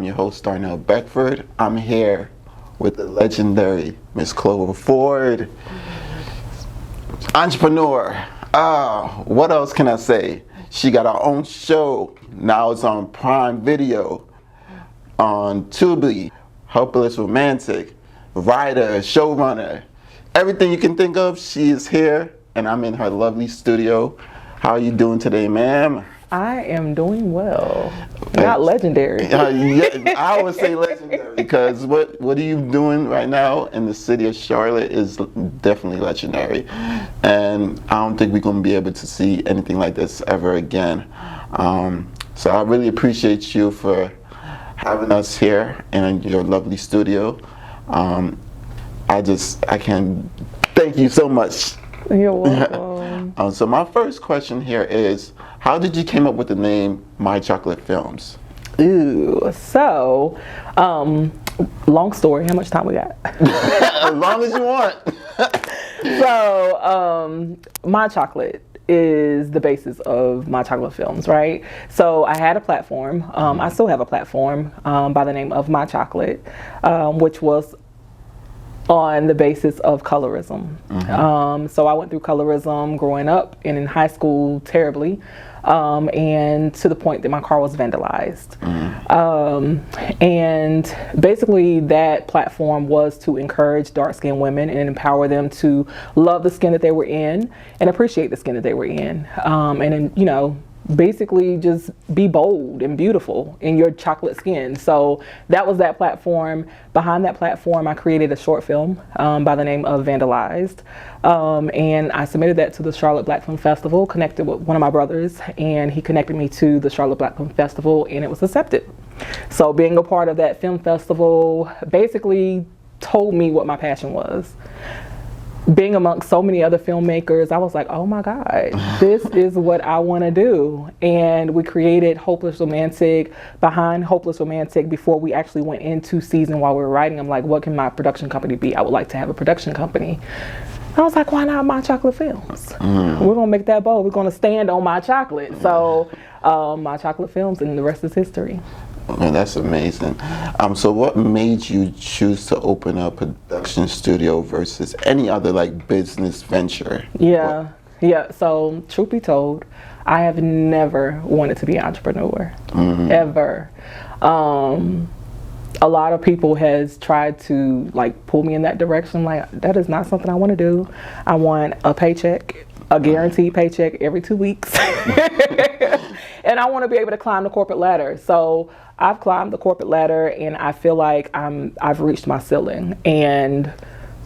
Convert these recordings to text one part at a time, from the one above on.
I'm your host, Darnell Beckford. I'm here with the legendary Miss Clover Ford, entrepreneur. What else can I say? She got her own show. Now it's on Prime Video, on Tubi, Hopeless Romantic, writer, showrunner. Everything you can think of, she is here, and I'm in her lovely studio. How are you doing today, ma'am? I am doing well. Not legendary. Yeah, I would say legendary because what are you doing right now in the city of Charlotte is definitely legendary, and I don't think we're going to be able to see anything like this ever again. So I really appreciate you for having us here in your lovely studio. I can thank you so much. You're welcome. So my first question here is, how did you come up with the name My Chocolate Films? Ooh, so, long story. How much time we got? As long as you want. So, My Chocolate is the basis of My Chocolate Films, right? So I had a platform. I still have a platform by the name of My Chocolate, which was on the basis of colorism. So I went through colorism growing up and in high school terribly, and to the point that my car was vandalized. And basically that platform was to encourage dark-skinned women and empower them to love the skin that they were in and appreciate the skin that they were in. And then, you know, basically just be bold and beautiful in your chocolate skin. So that was that platform. Behind that platform, I created a short film by the name of Vandalized. And I submitted that to the Charlotte Black Film Festival, connected with one of my brothers, and he connected me to the Charlotte Black Film Festival, and it was accepted. So being a part of that film festival basically told me what my passion was. Being amongst so many other filmmakers, I was like, oh my God, this is what I want to do. And we created Hopeless Romantic. Behind Hopeless Romantic, before we actually went into season while we were writing, I'm like, what can my production company be? I would like to have a production company. I was like, why not My Chocolate Films? We're going to make that bold. We're going to stand on My Chocolate. So My Chocolate Films, and the rest is history. Man, that's amazing. So what made you choose to open a production studio versus any other like business venture? Yeah. So truth be told, I have never wanted to be an entrepreneur, ever. A lot of people has tried to like pull me in that direction. Like, that is not something I want to do. I want a paycheck, a guaranteed paycheck every 2 weeks. And I want to be able to climb the corporate ladder. So I've climbed the corporate ladder, and I feel like I've reached my ceiling, and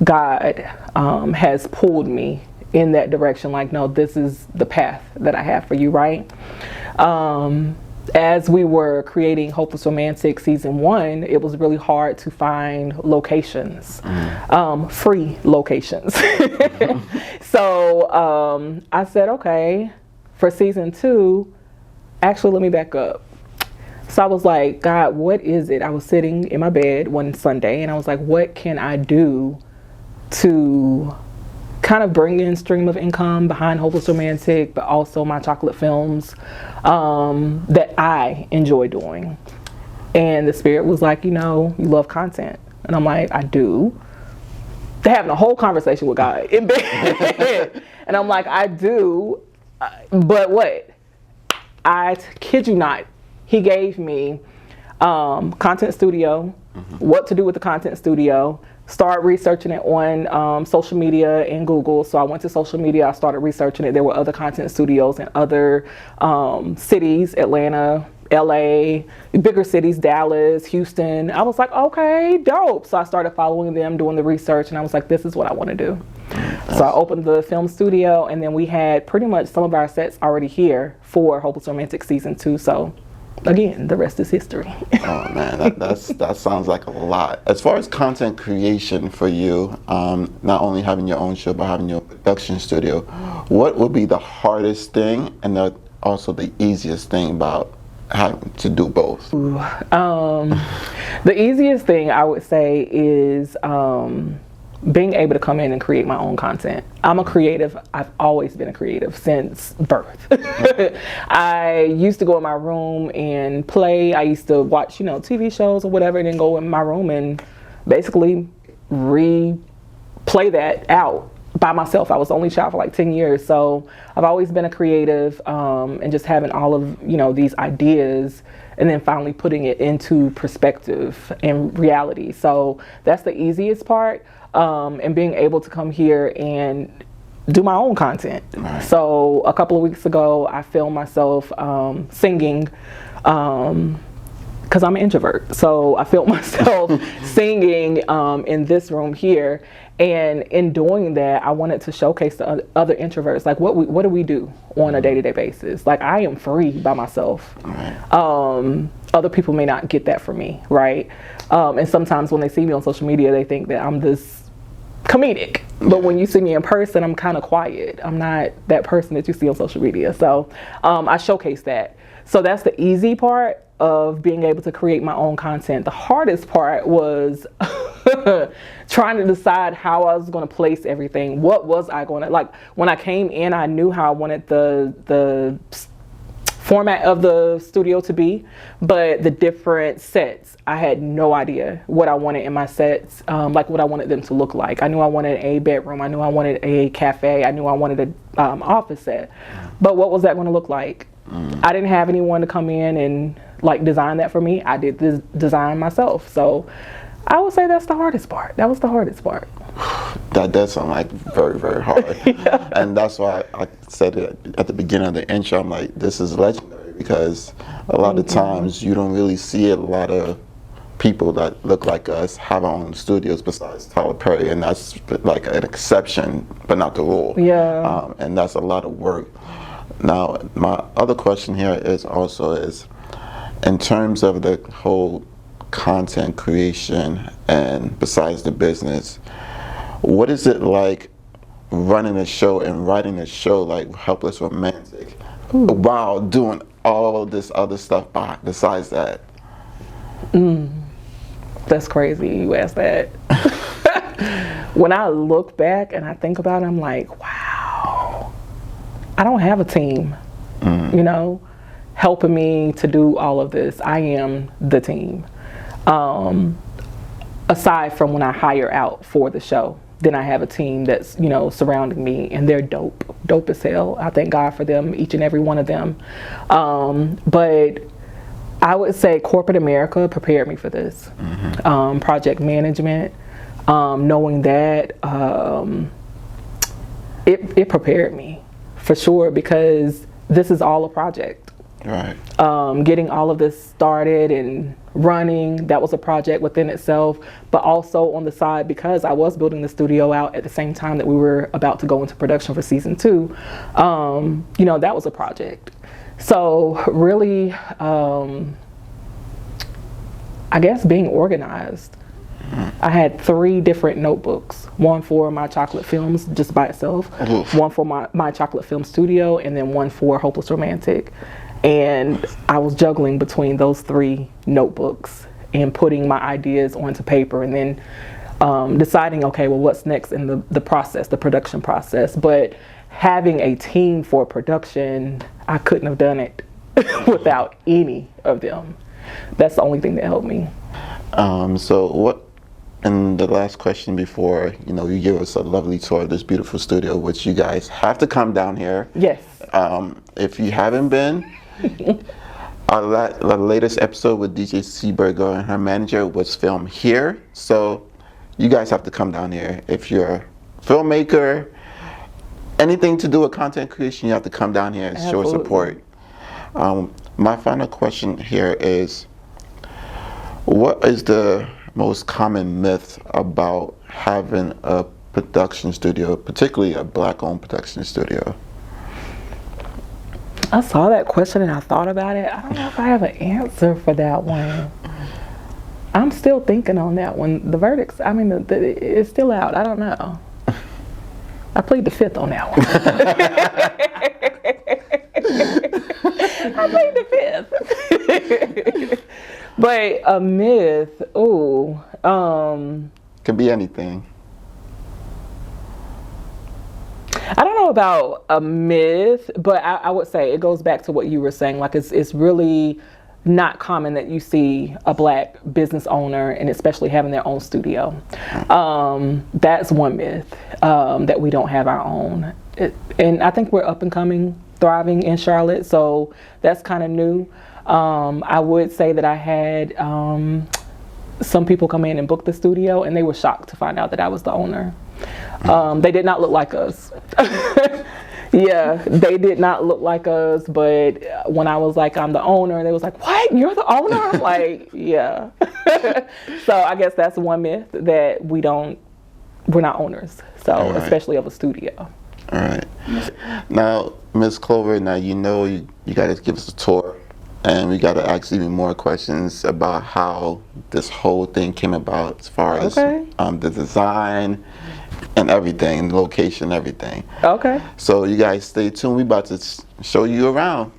God has pulled me in that direction. Like, no, this is the path that I have for you, right? As we were creating Hopeless Romantic season 1, it was really hard to find locations, free locations. So I said, okay, for season 2, actually, let me back up. So I was like, God, what is it? I was sitting in my bed one Sunday, and I was like, what can I do to kind of bring in stream of income behind Hopeless Romantic, but also My Chocolate Films, that I enjoy doing? And the Spirit was like, you know, you love content. And I'm like, I do. They're having a whole conversation with God in bed. And I'm like, I do, but what? I kid you not, he gave me content studio, what to do with the content studio, start researching it on social media and Google. So I went to social media, I started researching it. There were other content studios in other cities, Atlanta, LA, bigger cities, Dallas, Houston. I was like, okay, dope. So I started following them, doing the research, and I was like, this is what I want to do. So I opened the film studio, and then we had pretty much some of our sets already here for Hopeless Romantic season 2. So again, the rest is history. Oh man, that sounds like a lot. As far as content creation for you, not only having your own show but having your production studio, what would be the hardest thing and also the easiest thing about having to do both? The easiest thing I would say is being able to come in and create my own content. I'm a creative. I've always been a creative since birth. I used to go in my room and play. I used to watch, TV shows or whatever, and then go in my room and basically replay that out by myself. I was the only child for like 10 years. So I've always been a creative, and just having all of, these ideas and then finally putting it into perspective and reality. So that's the easiest part. And being able to come here and do my own content. Right. So a couple of weeks ago, I filmed myself singing, because I'm an introvert. So I filmed myself singing in this room here. And in doing that, I wanted to showcase the other introverts, like what do we do on a day-to-day basis? Like, I am free by myself. Right. Other people may not get that from me, right? And sometimes when they see me on social media, they think that I'm this comedic. But when you see me in person, I'm kind of quiet. I'm not that person that you see on social media. So I showcase that. So that's the easy part of being able to create my own content. The hardest part was trying to decide how I was going to place everything. What was I going to, like, when I came in, I knew how I wanted the format of the studio to be, but the different sets, I had no idea what I wanted in my sets, like what I wanted them to look like. I knew I wanted a bedroom, I knew I wanted a cafe, I knew I wanted an office set, but what was that going to look like? I didn't have anyone to come in and like design that for me. I did this design myself. So I would say that's the hardest part. That was the hardest part. That does sound like very, very hard. Yeah. And that's why I said it at the beginning of the intro. I'm like, this is legendary, because a lot of times you don't really see a lot of people that look like us have our own studios besides Tyler Perry, and that's like an exception, but not the rule. Yeah. And that's a lot of work. Now, my other question here is in terms of the whole content creation and besides the business, what is it like running a show and writing a show like Helpless Romantic while doing all this other stuff besides that? That's crazy you asked that. When I look back and I think about it, I'm like, wow, I don't have a team, helping me to do all of this. I am the team. Aside from when I hire out for the show, then I have a team that's, surrounding me, and they're dope as hell. I thank God for them, each and every one of them. But I would say corporate America prepared me for this. Project management, knowing that, it prepared me for sure, because this is all a project. Right. Getting all of this started and running, that was a project within itself, but also on the side, because I was building the studio out at the same time that we were about to go into production for season 2, that was a project. So really, I guess being organized. I had 3 different notebooks, one for my chocolate films just by itself, one for my chocolate film studio, and then one for Hopeless Romantic. And I was juggling between those 3 notebooks and putting my ideas onto paper, and then deciding, okay, well, what's next in the process, the production process. But having a team for production, I couldn't have done it without any of them. That's the only thing that helped me. So what, and the last question before, you give us a lovely tour of this beautiful studio, which you guys have to come down here. Yes. If you haven't been, our latest episode with DJ Seberger and her manager was filmed here. So you guys have to come down here. If you're a filmmaker, anything to do with content creation, you have to come down here and show support. My final question here is, what is the most common myth about having a production studio, particularly a Black-owned production studio? I saw that question and I thought about it. I don't know if I have an answer for that one. I'm still thinking on that one. The verdicts, it's still out. I don't know. I plead the 5th on that one. I plead the 5th. But a myth, Could be anything. I don't know about a myth, but I would say it goes back to what you were saying. Like it's really not common that you see a black business owner, and especially having their own studio. That's one myth, that we don't have our own. And I think we're up and coming, thriving in Charlotte, so that's kind of new. I would say that I had some people come in and book the studio, and they were shocked to find out that I was the owner. They did not look like us. Yeah, they did not look like us, but when I was like, I'm the owner, they was like, what? You're the owner? I'm like, yeah. So I guess that's one myth, that we're not owners. So, All right. especially of a studio. All right. Now, Miss Clover, now you got to give us a tour, and we got to ask even more questions about how this whole thing came about, as far as the design and everything, and location, everything. Okay. So you guys stay tuned. We about to show you around.